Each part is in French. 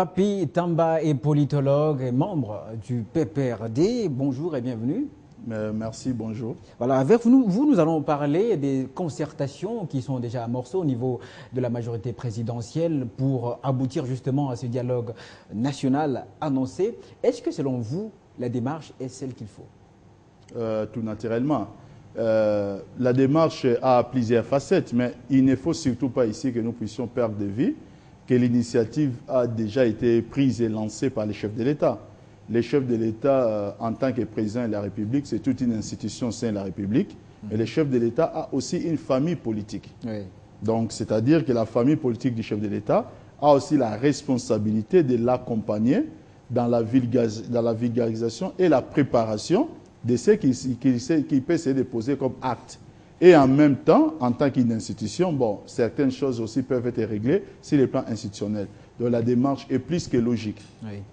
Papi Tamba est politologue et membre du PPRD. Bonjour et bienvenue. Merci, bonjour. Voilà, avec nous allons parler des concertations qui sont déjà amorcées au niveau de la majorité présidentielle pour aboutir justement à ce dialogue national annoncé. Est-ce que selon vous, la démarche est celle qu'il faut? Tout naturellement. La démarche a plusieurs facettes, mais il ne faut surtout pas ici que nous puissions perdre de vue que l'initiative a déjà été prise et lancée par les chefs de l'État. Les chefs de l'État, en tant que président de la République, c'est toute une institution au sein de la République. Et le chef de l'État a aussi une famille politique. Oui. Donc, c'est-à-dire que la famille politique du chef de l'État a aussi la responsabilité de l'accompagner dans la vulgarisation et la préparation de ce qu'il peut se déposer comme acte. Et en même temps, en tant qu'institution, bon, certaines choses aussi peuvent être réglées sur le plan institutionnel. Donc la démarche est plus que logique. Oui.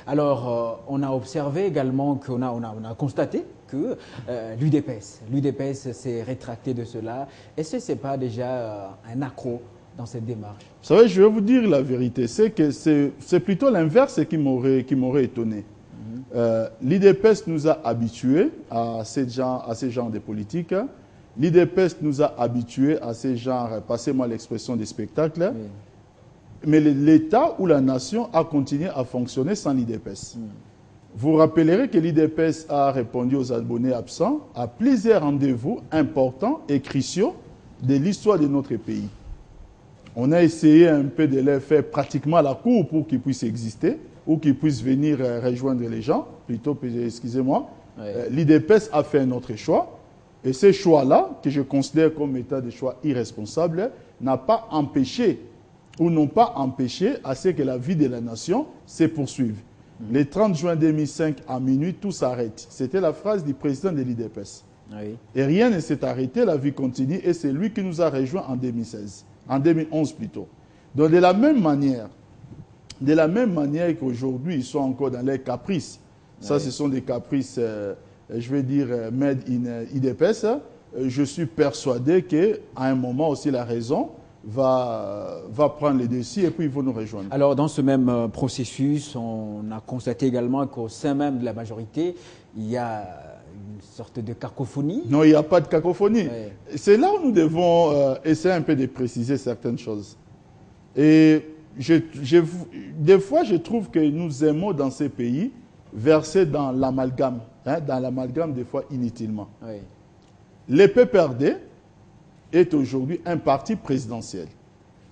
Alors, on a observé également on a constaté que l'UDPS s'est rétracté de cela. Est-ce que ce n'est pas déjà un accroc dans cette démarche? Vous savez, je vais vous dire la vérité, c'est que c'est plutôt l'inverse qui m'aurait étonné. L'UDPS nous a habitués à ce genre de politique. L'UDPS nous a habitués à ce genre, passez-moi l'expression, des spectacles. Oui. Mais l'État ou la nation a continué à fonctionner sans l'UDPS. Vous rappellerez que l'UDPS a répondu aux abonnés absents à plusieurs rendez-vous importants et cruciaux de l'histoire de notre pays. On a essayé un peu de les faire pratiquement la cour pour qu'ils puissent exister ou qu'ils puissent venir rejoindre les gens. Plutôt, excusez-moi, l'UDPS a fait un autre choix. Et ce choix-là, que je considère comme état de choix irresponsable, n'a pas empêché ou n'ont pas empêché à ce que la vie de la nation se poursuive. Le 30 juin 2005, à minuit, tout s'arrête. C'était la phrase du président de l'UDPS. Oui. Et rien ne s'est arrêté, la vie continue, et c'est lui qui nous a rejoints en 2016, en 2011 plutôt. Donc de la même manière qu'aujourd'hui, ils sont encore dans leurs caprices. Ça, ce sont des caprices, je vais dire, made in UDPS. Je suis persuadé qu'à un moment aussi, la raison va prendre les dessus et puis ils vont nous rejoindre. Alors, dans ce même processus, on a constaté également qu'au sein même de la majorité, il y a une sorte de cacophonie. Non, il n'y a pas de cacophonie. Oui. C'est là où nous devons essayer un peu de préciser certaines choses. Et des fois, je trouve que nous aimons dans ces pays verser dans l'amalgame, des fois inutilement. Oui. Le PPRD est aujourd'hui un parti présidentiel.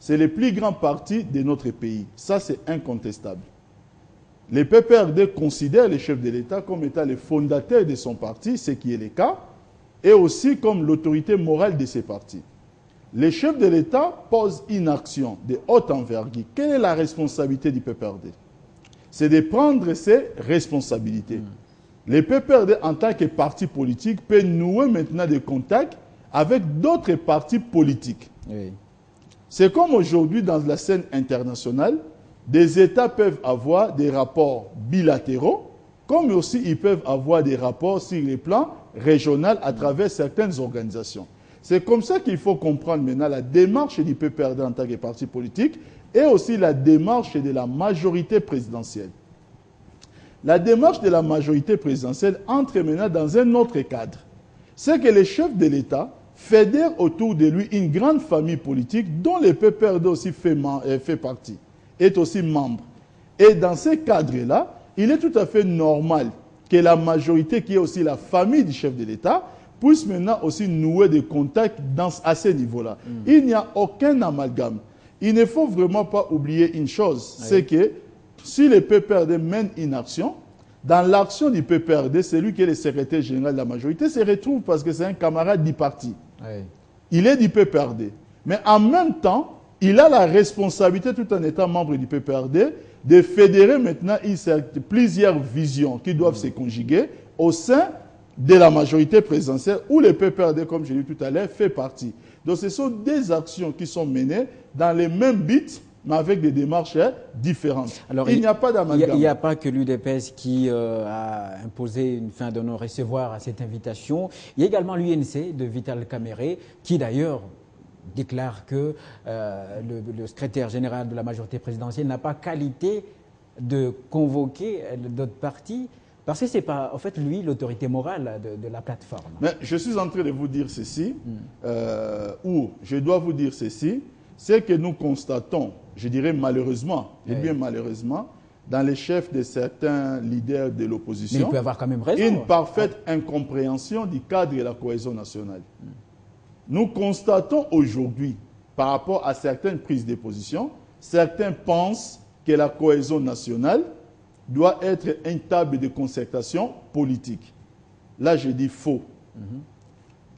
C'est le plus grand parti de notre pays. Ça, c'est incontestable. Le PPRD considère le chef de l'État comme étant le fondateur de son parti, ce qui est le cas, et aussi comme l'autorité morale de ce parti. Le chef de l'État pose une action de haute envergure. Quelle est la responsabilité du PPRD? C'est de prendre ses responsabilités. Le PPRD, en tant que parti politique, peut nouer maintenant des contacts avec d'autres partis politiques. Oui. C'est comme aujourd'hui dans la scène internationale, des États peuvent avoir des rapports bilatéraux, comme aussi ils peuvent avoir des rapports sur les plans régionaux à travers certaines organisations. C'est comme ça qu'il faut comprendre maintenant la démarche du PPRD en tant que parti politique et aussi la démarche de la majorité présidentielle. La démarche de la majorité présidentielle entre maintenant dans un autre cadre. C'est que les chefs de l'État fédèrent autour de lui une grande famille politique dont le PPRD aussi fait partie, est aussi membre. Et dans ce cadre-là, il est tout à fait normal que la majorité, qui est aussi la famille du chef de l'État, puisse maintenant aussi nouer des contacts à ce niveau-là. Il n'y a aucun amalgame. Il ne faut vraiment pas oublier une chose, c'est que si le PPRD mène une action, dans l'action du PPRD, celui qui est le secrétaire général de la majorité se retrouve parce que c'est un camarade du parti. Oui. Il est du PPRD. Mais en même temps, il a la responsabilité, tout en étant membre du PPRD, de fédérer maintenant plusieurs visions qui doivent se conjuguer au sein de la majorité présidentielle où le PPRD, comme je l'ai dit tout à l'heure, fait partie. Donc ce sont des actions qui sont menées dans les mêmes buts, mais avec des démarches différentes. Alors, il n'y a pas d'amalgame. Il n'y a pas que l'UDPS qui a imposé une fin de non-recevoir à cette invitation. Il y a également l'UNC de Vital Kamerhe, qui d'ailleurs déclare que le secrétaire général de la majorité présidentielle n'a pas qualité de convoquer d'autres partis? Parce que ce n'est pas, en fait, lui, l'autorité morale de la plateforme. Mais je suis en train de vous dire ceci, ou je dois vous dire ceci, c'est que nous constatons, je dirais malheureusement, et bien malheureusement, dans les chefs de certains leaders de l'opposition, mais il peut avoir quand même raison, une parfaite incompréhension du cadre de la cohésion nationale. Nous constatons aujourd'hui, par rapport à certaines prises de position, certains pensent que la cohésion nationale doit être une table de concertation politique. Là, je dis faux.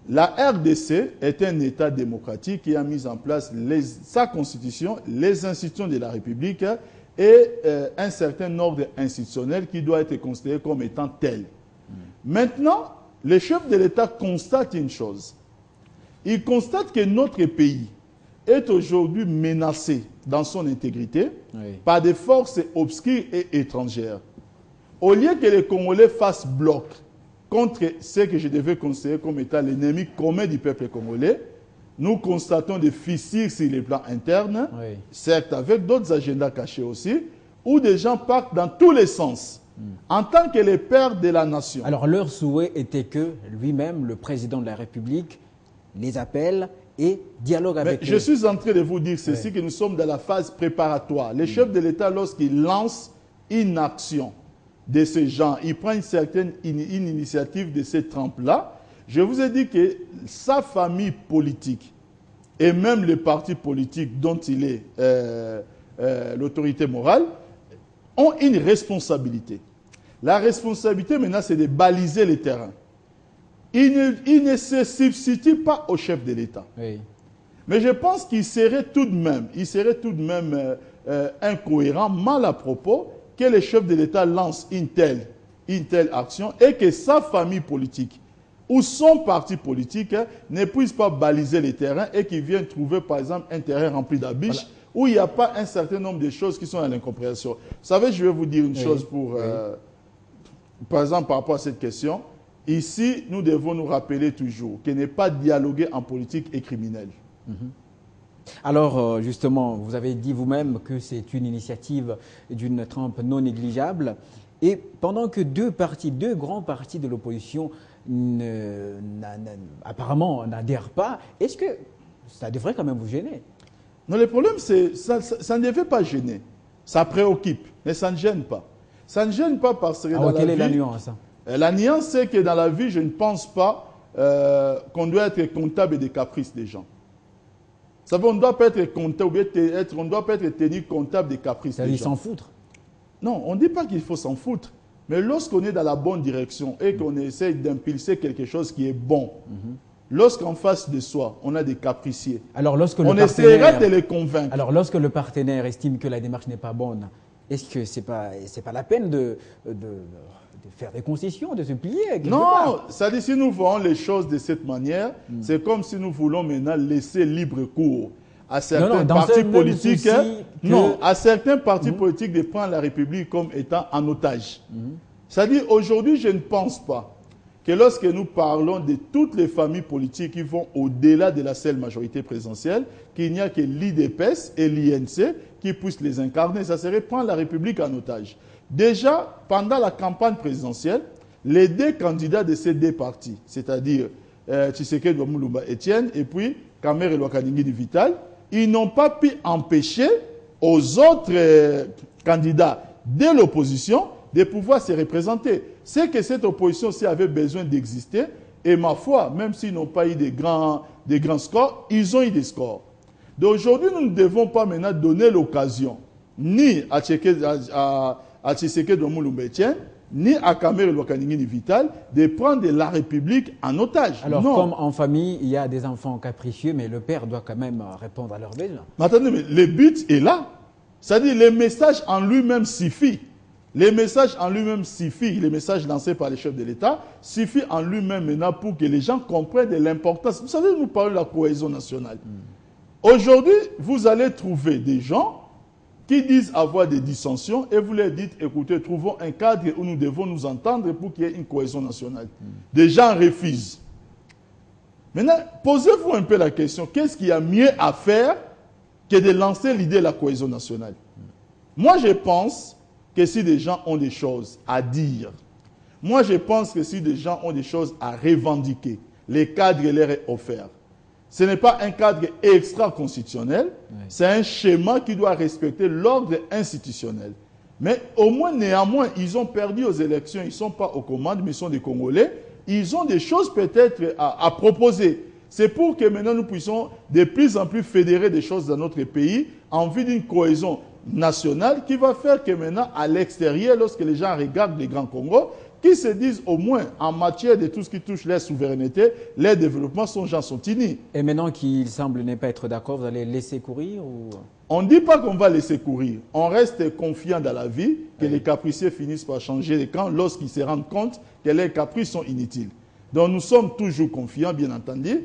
La RDC est un État démocratique qui a mis en place sa constitution, les institutions de la République et un certain ordre institutionnel qui doit être considéré comme étant tel. Maintenant, le chef de l'État constate une chose. Il constate que notre pays est aujourd'hui menacé dans son intégrité par des forces obscures et étrangères. Au lieu que les Congolais fassent bloc contre ce que je devais considérer comme étant l'ennemi commun du peuple congolais, nous constatons des fissures sur les plans internes, certes avec d'autres agendas cachés aussi, où des gens partent dans tous les sens, en tant que les pères de la nation. Alors leur souhait était que lui-même, le président de la République, les appelle et dialogue avec eux. Je suis en train de vous dire ceci, que nous sommes dans la phase préparatoire. Les chefs de l'État, lorsqu'ils lancent une action de ce genre, ils prennent une certaine initiative de ces trempes-là. Je vous ai dit que sa famille politique et même les partis politiques dont il est l'autorité morale ont une responsabilité. La responsabilité maintenant, c'est de baliser les terrains. Il ne se substitue pas au chef de l'État. Mais je pense qu'il serait tout de même, incohérent, mal à propos, que le chef de l'État lance une telle action et que sa famille politique ou son parti politique ne puisse pas baliser les terrains et qu'il vienne trouver, par exemple, un terrain rempli d'abiches où il n'y a pas un certain nombre de choses qui sont à l'incompréhension. Vous savez, je vais vous dire une chose par exemple, par rapport à cette question. Ici, nous devons nous rappeler toujours qu'il n'est pas dialoguer en politique et criminel. Alors, justement, vous avez dit vous-même que c'est une initiative d'une trempe non négligeable. Et pendant que deux grands partis de l'opposition apparemment n'adhèrent pas, est-ce que ça devrait quand même vous gêner? Non, le problème, c'est ça ne devait pas gêner. Ça préoccupe, mais ça ne gêne pas. Ça ne gêne pas parce que dans quelle la est la vie, nuance? La nuance, c'est que dans la vie, je ne pense pas qu'on doit être comptable des caprices des gens. Vous savez, on ne doit pas être comptable, on ne doit pas être tenu comptable des caprices des gens. Ça s'en foutre? Non, on ne dit pas qu'il faut s'en foutre. Mais lorsqu'on est dans la bonne direction et qu'on essaie d'impulser quelque chose qui est bon, lorsqu'en face de soi, on a des capriciers, on essaiera de les convaincre. Alors, lorsque le partenaire estime que la démarche n'est pas bonne, est-ce que ce n'est pas la peine de faire des concessions, de se plier? Non, ça dit, si nous voyons les choses de cette manière, c'est comme si nous voulons maintenant laisser libre cours à certains partis politiques. À certains partis politiques de prendre la République comme étant en otage. C'est-à-dire, aujourd'hui, je ne pense pas que lorsque nous parlons de toutes les familles politiques qui vont au-delà de la seule majorité présidentielle, qu'il n'y a que l'IDPS et l'INC qui puissent les incarner, ça serait prendre la République en otage. Déjà, pendant la campagne présidentielle, les deux candidats de ces deux partis, c'est-à-dire Tshisekedi Moulumba Etienne et puis Kamer Elwakadingi Vital, ils n'ont pas pu empêcher aux autres candidats de l'opposition de pouvoir se représenter. C'est que cette opposition-ci avait besoin d'exister et ma foi, même s'ils n'ont pas eu des grands scores, ils ont eu des scores. Donc aujourd'hui, nous ne devons pas maintenant donner l'occasion ni à Tshisekedi Moulumba Etienne, ni à Kamer Elwakadingi Vital de prendre la République en otage. Alors, comme en famille, il y a des enfants capricieux, mais le père doit quand même répondre à leurs besoins. Mais attendez, mais le but est là. C'est-à-dire, le message en lui-même suffit. Les messages en lui-même suffit, les messages lancés par les chefs de l'État, suffit en lui-même maintenant pour que les gens comprennent l'importance. Vous savez, nous parlons de la cohésion nationale. Aujourd'hui, vous allez trouver des gens qui disent avoir des dissensions et vous leur dites, écoutez, trouvons un cadre où nous devons nous entendre pour qu'il y ait une cohésion nationale. Des gens refusent. Maintenant, posez-vous un peu la question, qu'est-ce qu'il y a mieux à faire que de lancer l'idée de la cohésion nationale? Moi, je pense que si des gens ont des choses à dire. Moi, je pense que si des gens ont des choses à revendiquer, le cadre leur est offert. Ce n'est pas un cadre extra-constitutionnel, c'est un schéma qui doit respecter l'ordre institutionnel. Mais au moins, néanmoins, ils ont perdu aux élections, ils ne sont pas aux commandes, mais ils sont des Congolais. Ils ont des choses peut-être à proposer. C'est pour que maintenant nous puissions de plus en plus fédérer des choses dans notre pays en vue d'une cohésion nationale qui va faire que maintenant, à l'extérieur, lorsque les gens regardent les Grands Congo, qui se disent au moins en matière de tout ce qui touche leur souveraineté, leur développement, son gens sont unis. Et maintenant qu'ils semblent ne pas être d'accord, vous allez laisser courir ou... On ne dit pas qu'on va laisser courir. On reste confiant dans la vie que les capricieux finissent par changer de camp lorsqu'ils se rendent compte que leurs caprices sont inutiles. Donc nous sommes toujours confiants, bien entendu.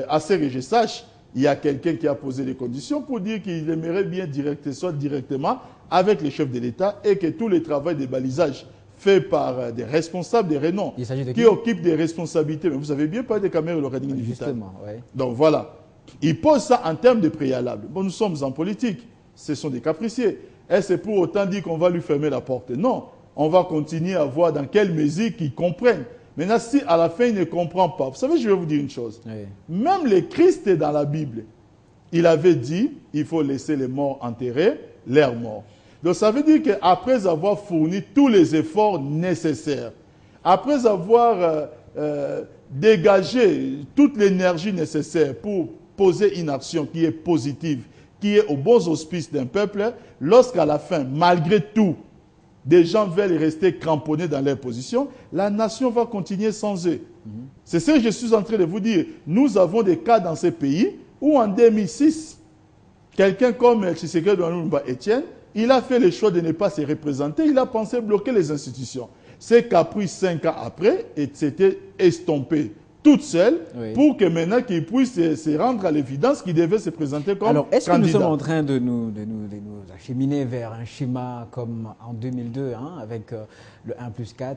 À ce que je sache, il y a quelqu'un qui a posé des conditions pour dire qu'il aimerait bien soit directement avec les chefs de l'État et que tout le travail de balisage fait par des responsables de renom qui occupent des responsabilités. Mais vous avez bien parlé des caméras et le running digital. Justement, oui. Donc voilà. Ils posent ça en termes de préalable. Bon, nous sommes en politique. Ce sont des capriciers. Et c'est pour autant dire qu'on va lui fermer la porte. Non. On va continuer à voir dans quelle mesure ils comprennent. Maintenant, si à la fin, il ne comprend pas. Vous savez, je vais vous dire une chose. Oui. Même le Christ dans la Bible, il avait dit, il faut laisser les morts enterrer leurs morts. Donc ça veut dire qu'après avoir fourni tous les efforts nécessaires, après avoir dégagé toute l'énergie nécessaire pour poser une action qui est positive, qui est aux bons auspices d'un peuple, lorsqu'à la fin, malgré tout, des gens veulent rester cramponnés dans leur position, la nation va continuer sans eux. C'est ce que je suis en train de vous dire. Nous avons des cas dans ces pays où en 2006, quelqu'un comme Tshisekedi Étienne, il a fait le choix de ne pas se représenter, il a pensé bloquer les institutions. C'est qu'a pris 5 ans après et s'était estompé toute seule pour que maintenant qu'il puisse se rendre à l'évidence qu'il devait se présenter comme candidat. Alors, est-ce que nous sommes en train de nous acheminer vers un schéma comme en 2002, hein, avec le 1+4,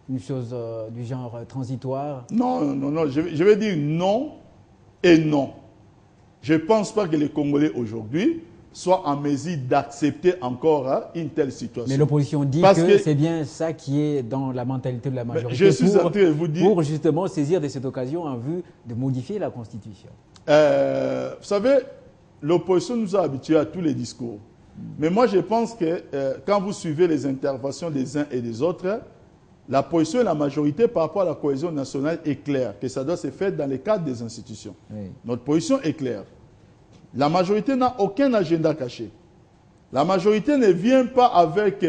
une chose du genre transitoire? Non, non, non. Je vais dire non et non. Je ne pense pas que les Congolais aujourd'hui soient en mesure d'accepter encore une telle situation. Mais l'opposition dit que c'est bien ça qui est dans la mentalité de la majorité. Je suis en train de vous dire... Pour justement saisir de cette occasion en vue de modifier la Constitution. Vous savez, l'opposition nous a habitués à tous les discours. Mais moi, je pense que quand vous suivez les interventions des uns et des autres, la position et la majorité par rapport à la cohésion nationale est claire, que ça doit se faire dans le cadre des institutions. Oui. Notre position est claire. La majorité n'a aucun agenda caché. La majorité ne vient pas avec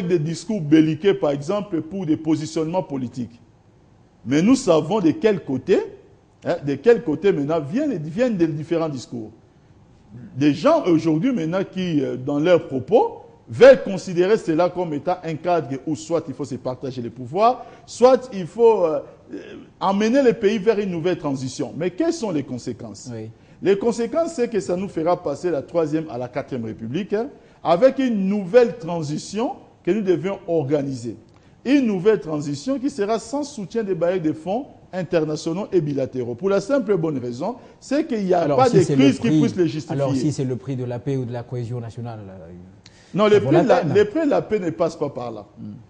des discours belliqueux, par exemple, pour des positionnements politiques. Mais nous savons de quel côté maintenant viennent les différents discours. Des gens aujourd'hui maintenant qui, dans leurs propos, veulent considérer cela comme étant un cadre où soit il faut se partager les pouvoirs, soit il faut emmener le pays vers une nouvelle transition. Mais quelles sont les conséquences? Oui. Les conséquences, c'est que ça nous fera passer la 3e à la 4e République avec une nouvelle transition que nous devions organiser. Une nouvelle transition qui sera sans soutien des bailleurs de fonds internationaux et bilatéraux. Pour la simple et bonne raison, c'est qu'il n'y a pas de crise qui puisse les justifier. Alors si c'est le prix de la paix ou de la cohésion nationale... Non, le prix de la paix ne passe pas par là.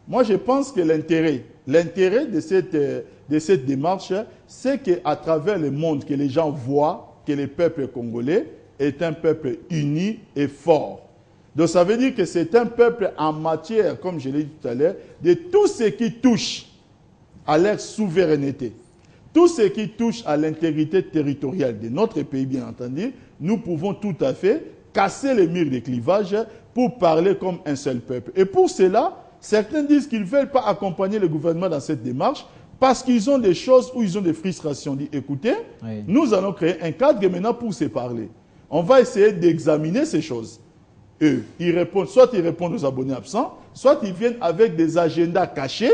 Moi, je pense que l'intérêt de cette démarche, c'est qu'à travers le monde, que les gens voient que le peuple congolais est un peuple uni et fort. Donc ça veut dire que c'est un peuple en matière, comme je l'ai dit tout à l'heure, de tout ce qui touche à leur souveraineté, tout ce qui touche à l'intégrité territoriale de notre pays, bien entendu, nous pouvons tout à fait casser les murs de clivage pour parler comme un seul peuple. Et pour cela, certains disent qu'ils ne veulent pas accompagner le gouvernement dans cette démarche parce qu'ils ont des choses où ils ont des frustrations. Dit, écoutez, nous allons créer un cadre maintenant pour se parler. On va essayer d'examiner ces choses. Eux, ils répondent, soit ils répondent aux abonnés absents, soit ils viennent avec des agendas cachés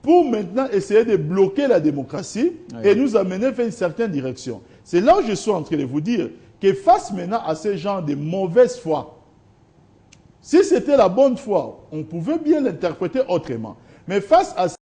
pour maintenant essayer de bloquer la démocratie et nous amener vers une certaine direction. C'est là où je suis en train de vous dire que face maintenant à ce genre de mauvaise foi, si c'était la bonne foi, on pouvait bien l'interpréter autrement. Mais face à